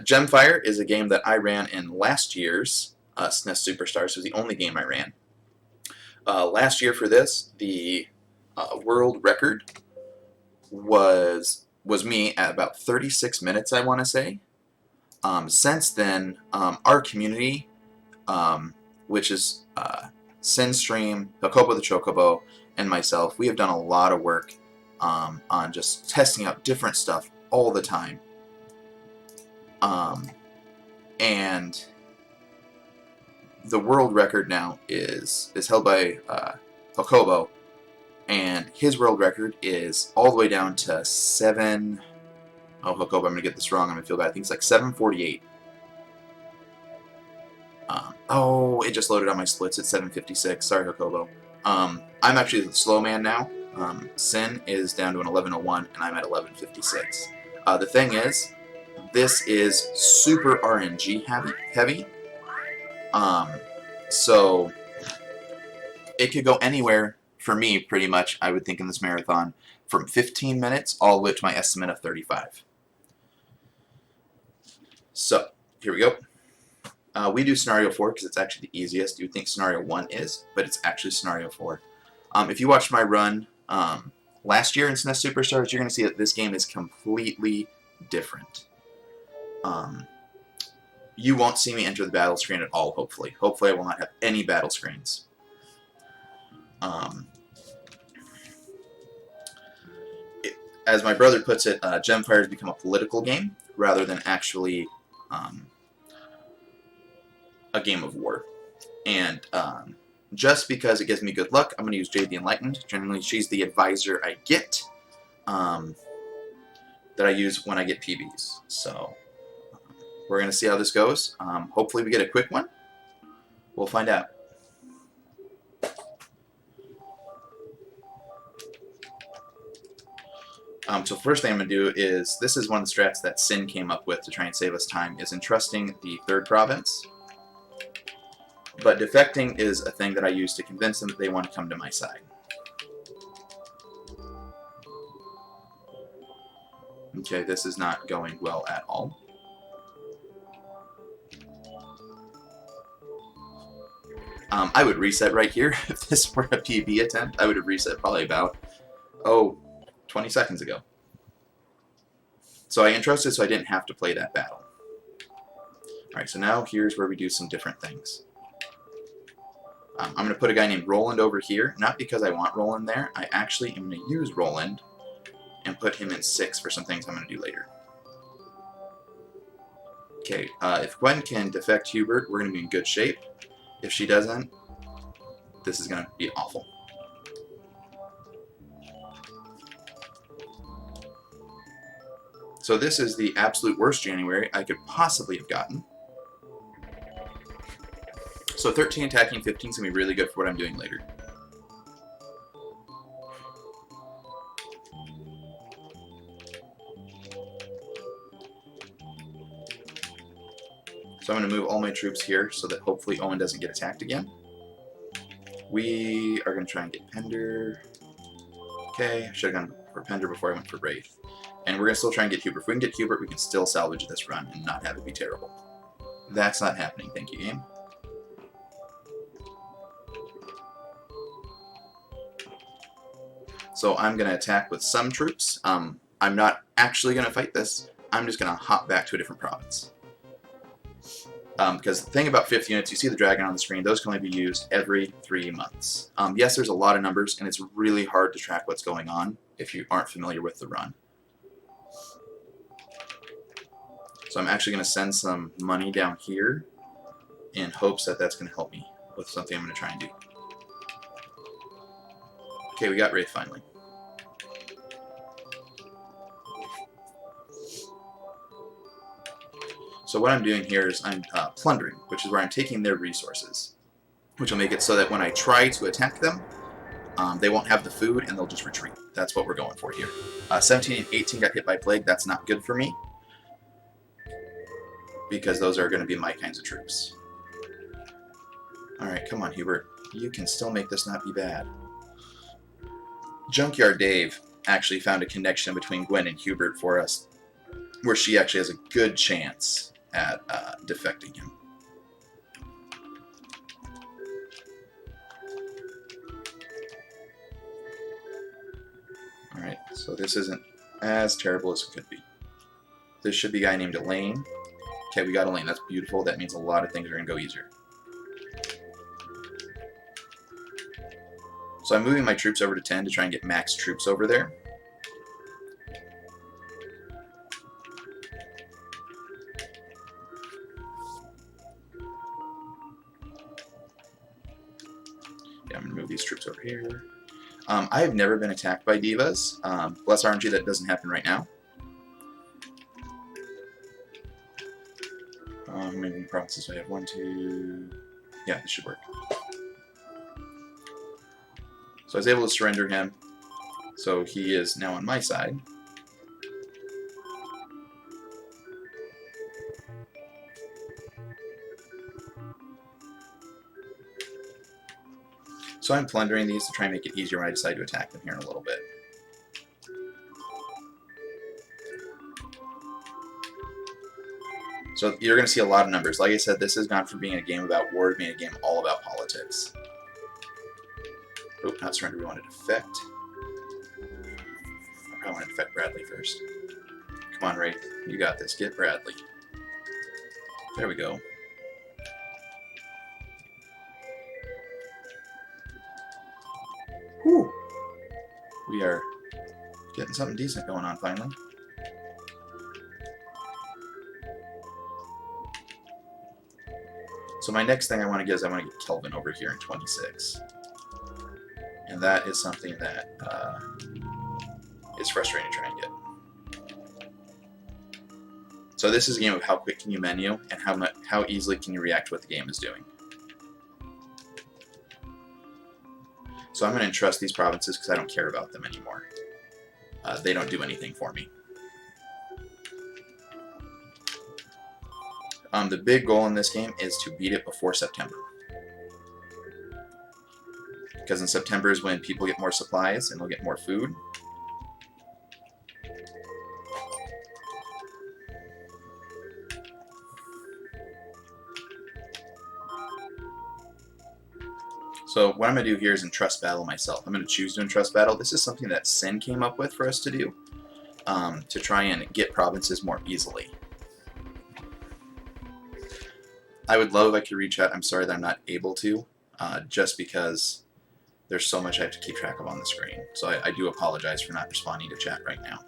Gemfire is a game that I ran in last year's SNES Super Stars. It was the only game I ran. Last year for this, the world record was me at about 36 minutes, I want to say. Since then, our community, which is Sinstream, Jacobo the Chocobo, and myself, we have done a lot of work on just testing out different stuff all the time. And the world record now is held by Jacobo, and his world record is all the way down to 7. Oh, Jacobo, I'm going to get this wrong. I'm going to feel bad. I think it's like 748. Oh, it just loaded on my splits at 756. Sorry, Jacobo. I'm actually the slow man now. Sin is down to an 1101, and I'm at 1156. The thing is, this is super RNG heavy. So it could go anywhere for me, pretty much, I would think, in this marathon, from 15 minutes all the way up to my estimate of 35. So, here we go. We do Scenario 4 because it's actually the easiest. You would think Scenario 1 is, but it's actually Scenario 4. If you watched my run last year in SNES Super Stars, you're going to see that this game is completely different. You won't see me enter the battle screen at all, hopefully. Hopefully I will not have any battle screens. As my brother puts it, Gemfire has become a political game rather than actually a game of war. And just because it gives me good luck, I'm going to use Jade the Enlightened. Generally, she's the advisor I get that I use when I get PBs. So we're going to see how this goes. Hopefully we get a quick one. We'll find out. So first thing I'm going to do is, this is one of the strats that Sin came up with to try and save us time, is entrusting the third province. But defecting is a thing that I use to convince them that they want to come to my side. Okay, this is not going well at all. I would reset right here. If this were a PB attempt, I would have reset probably about, 20 seconds ago. So I entrusted so I didn't have to play that battle. Alright, so now here's where we do some different things. I'm going to put a guy named Roland over here, not because I want Roland there. I actually am going to use Roland and put him in 6 for some things I'm going to do later. Okay, if Gwen can defect Hubert, we're going to be in good shape. If she doesn't, this is going to be awful. So this is the absolute worst January I could possibly have gotten. So 13 attacking, 15 is going to be really good for what I'm doing later. So I'm going to move all my troops here so that hopefully Owen doesn't get attacked again. We are going to try and get Pender. Okay, I should have gone for Pender before I went for Wraith. And we're going to still try and get Hubert. If we can get Hubert, we can still salvage this run and not have it be terrible. That's not happening. Thank you, game. So I'm going to attack with some troops. I'm not actually going to fight this. I'm just going to hop back to a different province. Because the thing about 5th units, you see the dragon on the screen, those can only be used every 3 months. Yes, there's a lot of numbers, and it's really hard to track what's going on if you aren't familiar with the run. So I'm actually going to send some money down here in hopes that that's going to help me with something I'm going to try and do. Okay, we got Wraith finally. So what I'm doing here is I'm plundering, which is where I'm taking their resources, which will make it so that when I try to attack them, they won't have the food and they'll just retreat. That's what we're going for here. 17 and 18 got hit by plague. That's not good for me, because those are going to be my kinds of troops. Alright, come on, Hubert. You can still make this not be bad. Junkyard Dave actually found a connection between Gwen and Hubert for us where she actually has a good chance at defecting him. Alright, so this isn't as terrible as it could be. This should be a guy named Elaine. Okay, we got Elaine. That's beautiful. That means a lot of things are going to go easier. So I'm moving my troops over to 10 to try and get max troops over there. Yeah, I'm going to move these troops over here. I have never been attacked by divas. Bless RNG, that doesn't happen right now. How many provinces do I have? 1, 2... Yeah, this should work. So I was able to surrender him. So he is now on my side. So I'm plundering these to try and make it easier when I decide to attack them here in a little bit. So you're going to see a lot of numbers. Like I said, this has gone from being a game about war to being a game all about politics. Oh, not surrender. We want to defect. I probably want to defect Bradley first. Come on, Ray. You got this. Get Bradley. There we go. Whew. We are getting something decent going on finally. So my next thing I want to get is I want to get Kelvin over here in 26. And that is something that is frustrating to try and get. So this is a game of how quick can you menu and how easily can you react to what the game is doing. So I'm going to entrust these provinces because I don't care about them anymore. They don't do anything for me. The big goal in this game is to beat it before September. Because in September is when people get more supplies and they'll get more food. So what I'm going to do here is entrust battle myself. I'm going to choose to entrust battle. This is something that Sin came up with for us to do, to try and get provinces more easily. I would love if I could reach out. I'm sorry that I'm not able to, just because there's so much I have to keep track of on the screen. So I do apologize for not responding to chat right now.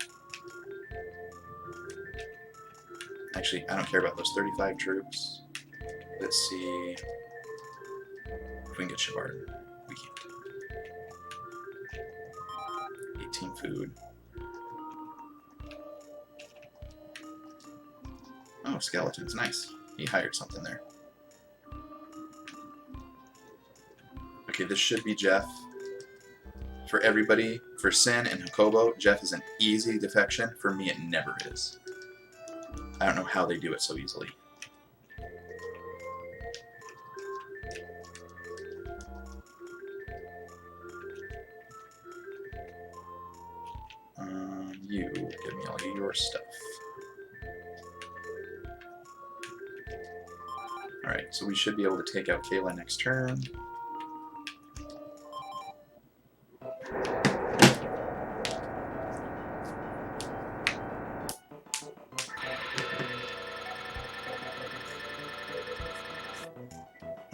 Actually, I don't care about those 35 troops. Let's see if we can get Shibard. We can't. 18 food. Oh, skeletons. Nice. He hired something there. Okay, this should be Jeff. For everybody, for Sin and Hakobo, Jeff is an easy defection. For me, it never is. I don't know how they do it so easily. You, give me all your stuff. Alright, so we should be able to take out Kayla next turn.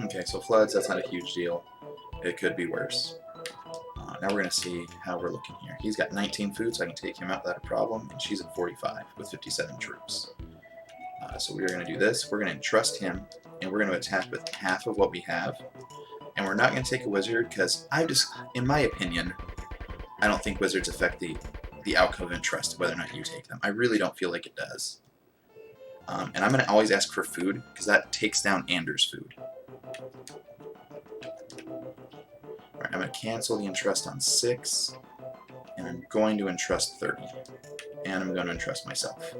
Okay, so floods, that's not a huge deal. It could be worse. Now we're going to see how we're looking here. He's got 19 food, so I can take him out without a problem, and she's at 45 with 57 troops. So we're going to do this. We're going to entrust him, and we're going to attack with half of what we have. And we're not going to take a wizard, because in my opinion, I don't think wizards affect the outcome of entrust, whether or not you take them. I really don't feel like it does. And I'm going to always ask for food, because that takes down Anders' food. Alright, I'm going to cancel the entrust on 6, and I'm going to entrust 30. And I'm going to entrust myself.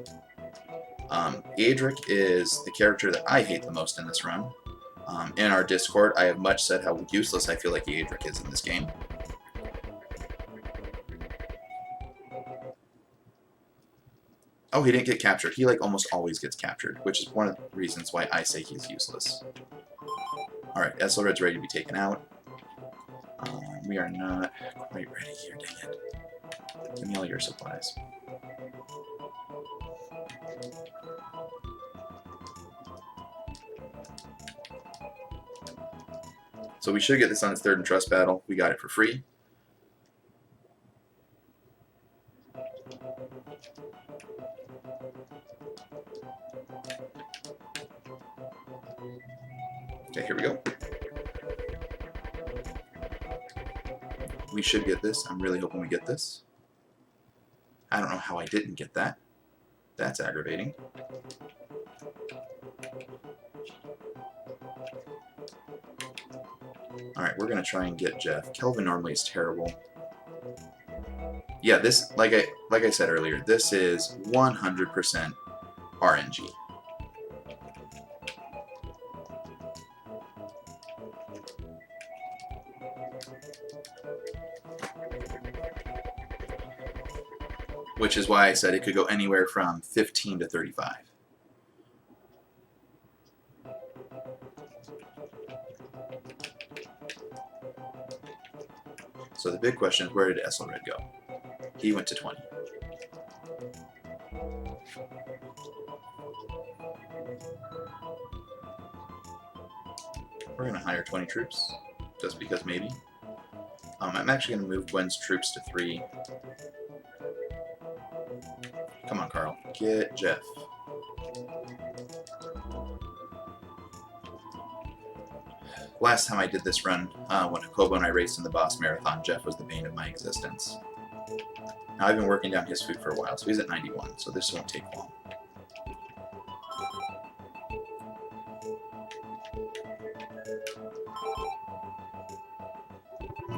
Adric is the character that I hate the most in this run. In our Discord, I have much said how useless I feel like Adric is in this game. Oh, he didn't get captured. He, like, almost always gets captured, which is one of the reasons why I say he's useless. Alright, Ethelred's ready to be taken out. We are not quite ready here, dang it. Give me all your supplies. So we should get this on his third and trust battle. We got it for free. Okay, here we go. We should get this. I'm really hoping we get this. I don't know how I didn't get that. That's aggravating. Alright, we're gonna try and get Jeff. Kelvin normally is terrible. Yeah, this, like I said earlier, this is 100% RNG. Which is why I said it could go anywhere from 15 to 35. So the big question is, where did Ethelred go? He went to 20. We're going to hire 20 troops, just because maybe. I'm actually going to move Gwen's troops to 3. Come on, Carl. Get Jeff. Last time I did this run, when Jacobo and I raced in the boss marathon, Jeff was the bane of my existence. Now, I've been working down his food for a while, so he's at 91, so this won't take long.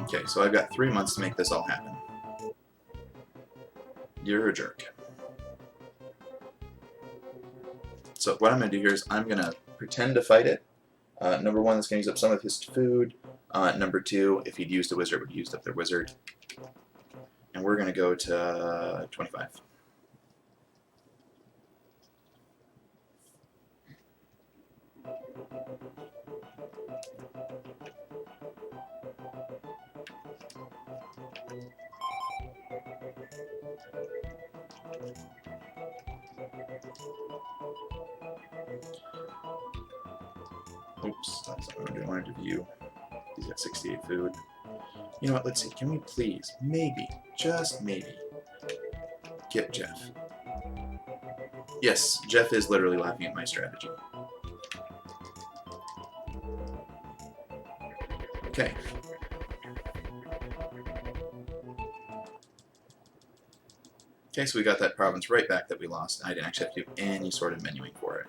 Okay, so I've got 3 months to make this all happen. You're a jerk. So what I'm going to do here is I'm going to pretend to fight it. Number 1, that's going to use up some of his food. Number 2, if he'd used a wizard, would have used up their wizard. And we're going to go to 25. Oops, that's not what I wanted to view. He's got 68 food. You know what, let's see, can we please, maybe, just maybe, get Jeff? Yes, Jeff is literally laughing at my strategy. Okay. Okay, so we got that province right back that we lost. I didn't actually have to do any sort of menuing for it.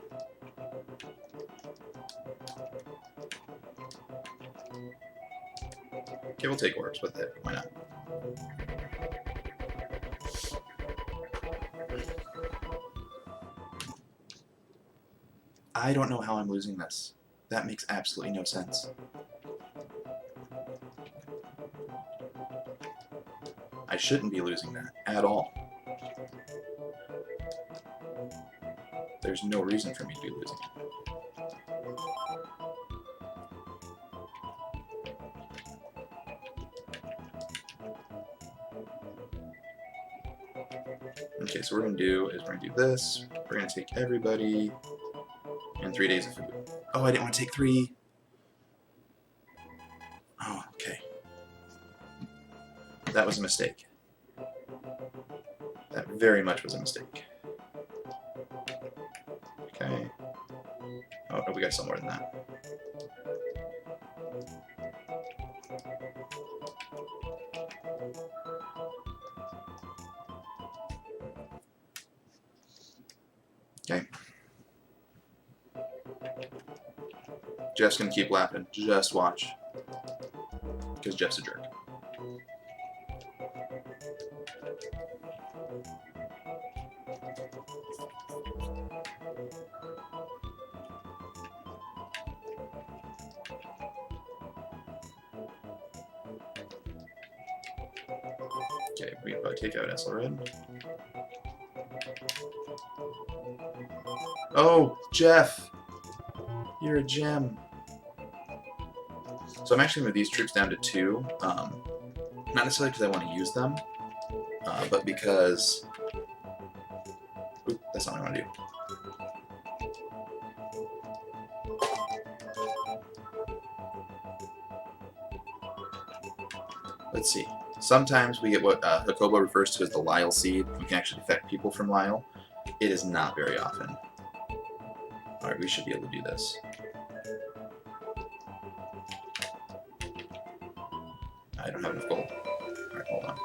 Okay, we'll take orbs with it. Why not? I don't know how I'm losing this. That makes absolutely no sense. I shouldn't be losing that at all. There's no reason for me to be losing it. Okay, so what we're going to do is we're going to do this. We're going to take everybody and 3 days of food. Oh, I didn't want to take 3. Oh, okay. That was a mistake. That very much was a mistake. Okay. Oh, no, we got some more than that. Okay. Jeff's gonna keep laughing. Just watch. Because Jeff's a jerk. Okay, we probably take out Ethelred. Oh, Jeff! You're a gem. So I'm actually going to move these troops down to 2. Not necessarily because I want to use them, but because... Oop, that's not what I want to do. Let's see. Sometimes we get what Hakobo refers to as the Lyle seed. We can actually affect people from Lyle. It is not very often. Alright, we should be able to do this. I don't have enough gold. Alright, hold on.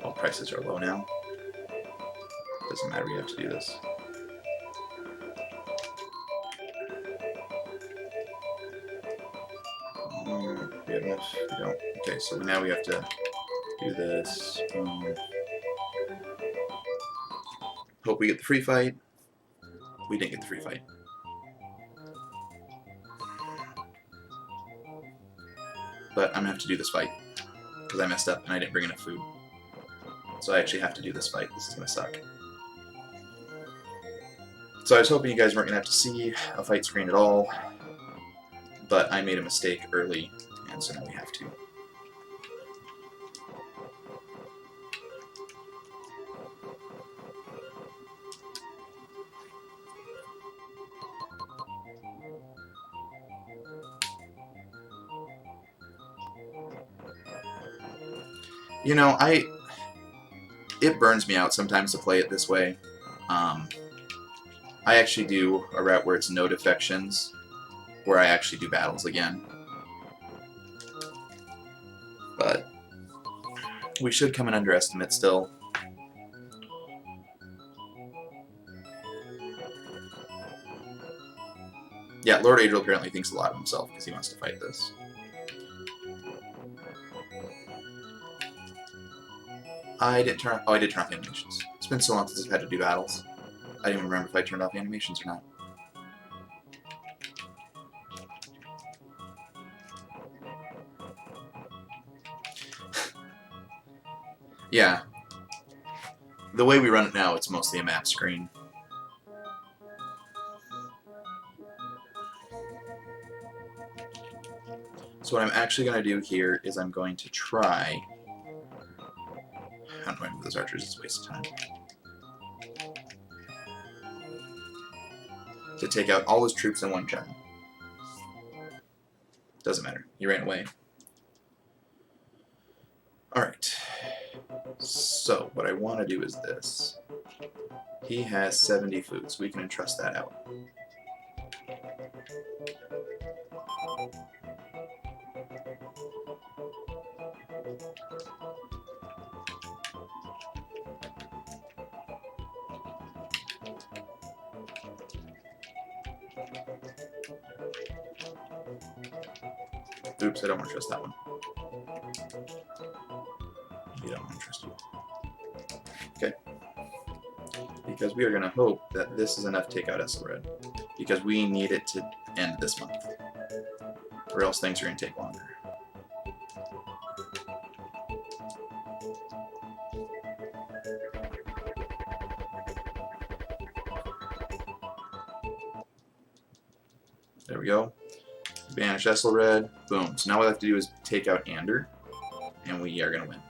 All prices are low now. Doesn't matter, we have to do this. We have enough? We don't. Okay, so now we have to do this. Hope we get the free fight. We didn't get the free fight. But I'm going to have to do this fight, because I messed up and I didn't bring enough food. So I actually have to do this fight. This is going to suck. So I was hoping you guys weren't going to have to see a fight screen at all, but I made a mistake early, and so now we have to. You know, it burns me out sometimes to play it this way. I actually do a route where it's no defections, where I actually do battles again. But we should come in underestimate still. Yeah, Lord Adriel apparently thinks a lot of himself because he wants to fight this. I didn't turn off... Oh, I did turn off animations. It's been so long since I've had to do battles. I didn't even remember if I turned off animations or not. Yeah. The way we run it now, it's mostly a map screen. So what I'm actually going to do here is I'm going to try... How do I move those archers? It's a waste of time. To take out all his troops in one turn. Doesn't matter. He ran away. Alright. So, what I want to do is this. He has 70 food, so we can entrust that out. Oops, I don't want to trust that one. You don't want to trust you. Okay. Because we are going to hope that this is enough to take out Esselred. Because we need it to end this month. Or else things are going to take longer. There we go. Banish Esselred. Boom. So now what I have to do is take out Ander. And we are going to win.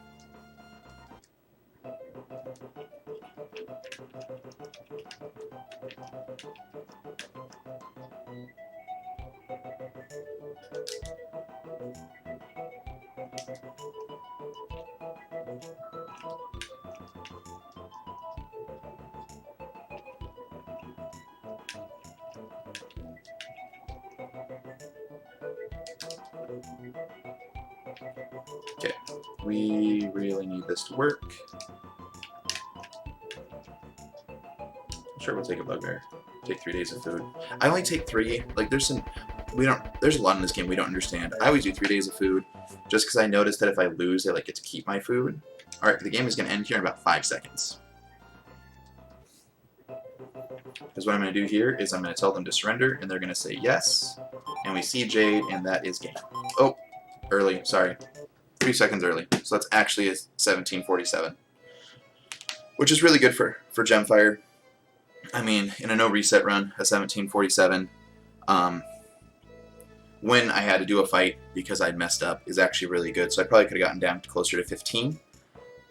Okay, we really need this to work. Sure, we'll take a bugbear. Take 3 days of food. I only take 3. Like, there's a lot in this game we don't understand. I always do 3 days of food, just because I noticed that if I lose, I get to keep my food. All right, the game is going to end here in about 5 seconds. Because what I'm going to do here is I'm going to tell them to surrender, and they're going to say yes. And we see Jade, and that is game. Oh, early. Sorry. 3 seconds early. So that's actually a 1747. which is really good for Gemfire. I mean, in a no reset run, a 1747, when I had to do a fight because I'd messed up, is actually really good. So I probably could have gotten down to closer to 15.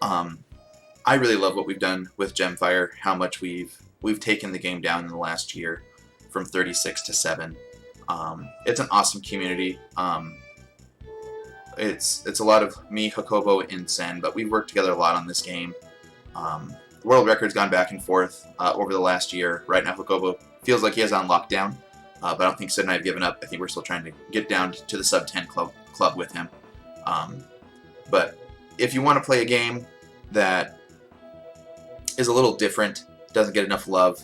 I really love what we've done with Gemfire, how much we've taken the game down in the last year from 36 to 7. It's an awesome community. It's a lot of me, Jacobo, and Sen, but we've worked together a lot on this game. The world record's gone back and forth over the last year. Right now, Jacobo feels like he has on lockdown, but I don't think Sen and I have given up. I think we're still trying to get down to the sub-10 club with him. But if you want to play a game that is a little different, doesn't get enough love,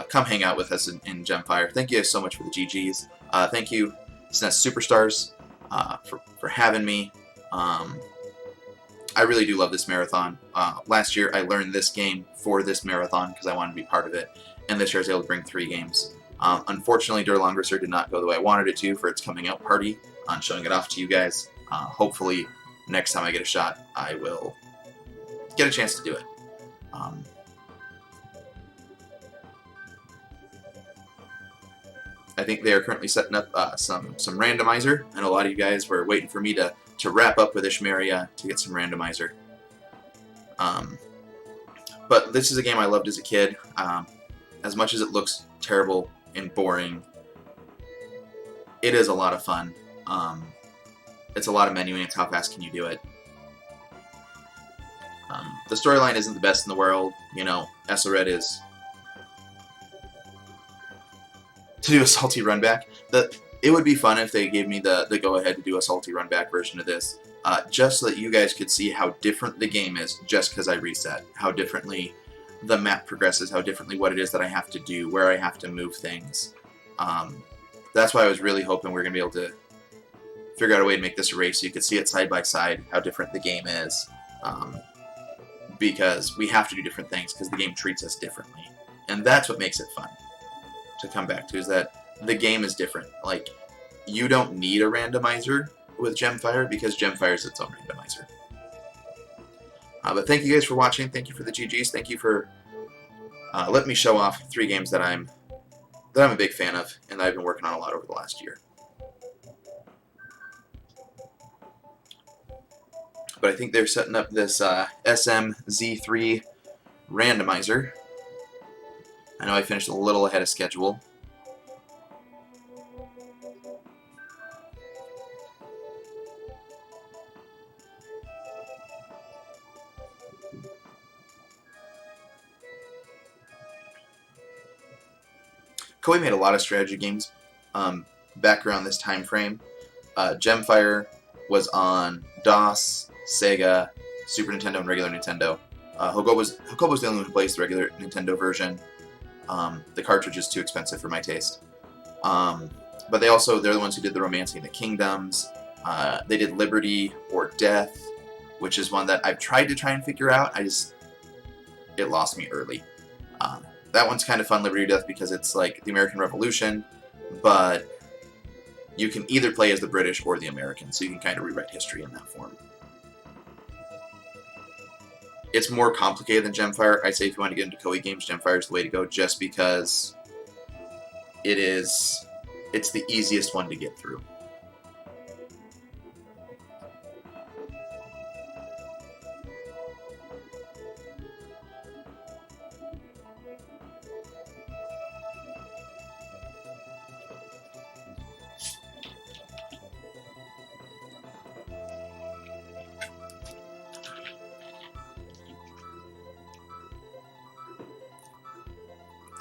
come hang out with us in Gemfire. Thank you guys so much for the GGs. Thank you, SNES Super Stars, for having me. I really do love this marathon. Last year I learned this game for this marathon because I wanted to be part of it, and this year I was able to bring 3 games. Unfortunately, Der Langrisser did not go the way I wanted it to for its coming out party on showing it off to you guys. Hopefully next time I get a shot I will get a chance to do it. I think they are currently setting up some randomizer. I know a lot of you guys were waiting for me to wrap up with Ishmeria to get some randomizer. But this is a game I loved as a kid. As much as it looks terrible and boring, it is a lot of fun. It's a lot of menuing. It's how fast can you do it. The storyline isn't the best in the world. You know, Essered is to do a salty run back. It would be fun if they gave me the go-ahead to do a salty run back version of this, just so that you guys could see how different the game is just because I reset, how differently the map progresses, how differently what it is that I have to do, where I have to move things. That's why I was really hoping we were going to be able to figure out a way to make this a race so you could see it side by side, how different the game is, because we have to do different things because the game treats us differently. And that's what makes it fun to come back to, is that the game is different. Like, you don't need a randomizer with Gemfire because Gemfire is its own randomizer. But thank you guys for watching. Thank you for the GGs. Thank you for letting me show off 3 games that I'm a big fan of and that I've been working on a lot over the last year. But I think they're setting up this SMZ3 randomizer. I know I finished a little ahead of schedule. Koei made a lot of strategy games back around this time frame. Gemfire was on DOS, Sega, Super Nintendo, and regular Nintendo. Jacobo's the only one who plays the regular Nintendo version. The cartridge is too expensive for my taste. But they're the ones who did the Romancing the Kingdoms. They did Liberty or Death, which is one that I've tried to figure out. It lost me early. That one's kind of fun, Liberty or Death, because it's like the American Revolution, but you can either play as the British or the Americans, so you can kind of rewrite history in that form. It's more complicated than Gemfire. I say if you want to get into Koei games, Gemfire is the way to go, just because it's the easiest one to get through.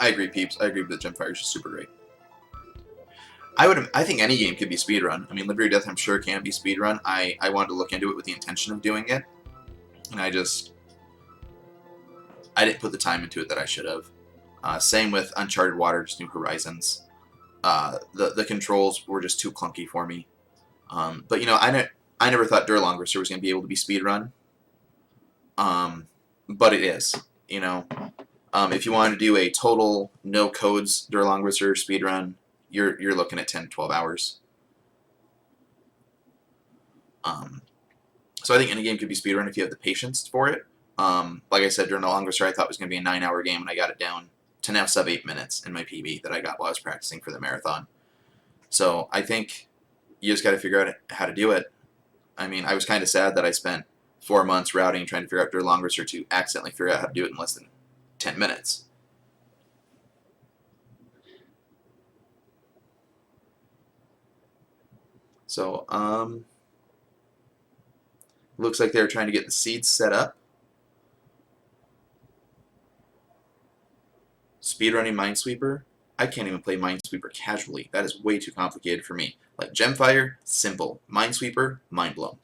I agree, peeps. I agree that Gemfire is just super great. I think any game could be speedrun. I mean, Liberty or Death I'm sure can be speedrun. I wanted to look into it with the intention of doing it, and I didn't put the time into it that I should have. Same with Uncharted Waters, New Horizons. The controls were just too clunky for me. But you know, I never thought Der Langrisser was going to be able to be speedrun. But it is. You know, if you want to do a total no codes Der Langrisser speedrun, you're looking at 10 to 12 hours. So I think any game could be speedrun if you have the patience for it. Like I said, during the longest I thought it was going to be a 9-hour game, and I got it down to now sub 8 minutes in my PB that I got while I was practicing for the marathon. So I think you just got to figure out how to do it. I mean, I was kind of sad that I spent 4 months routing trying to figure out their longest to accidentally figure out how to do it in less than 10 minutes. So, looks like they were trying to get the seeds set up. Speedrunning Minesweeper. I can't even play Minesweeper casually. That is way too complicated for me. Like Gemfire, simple. Minesweeper, mind blown.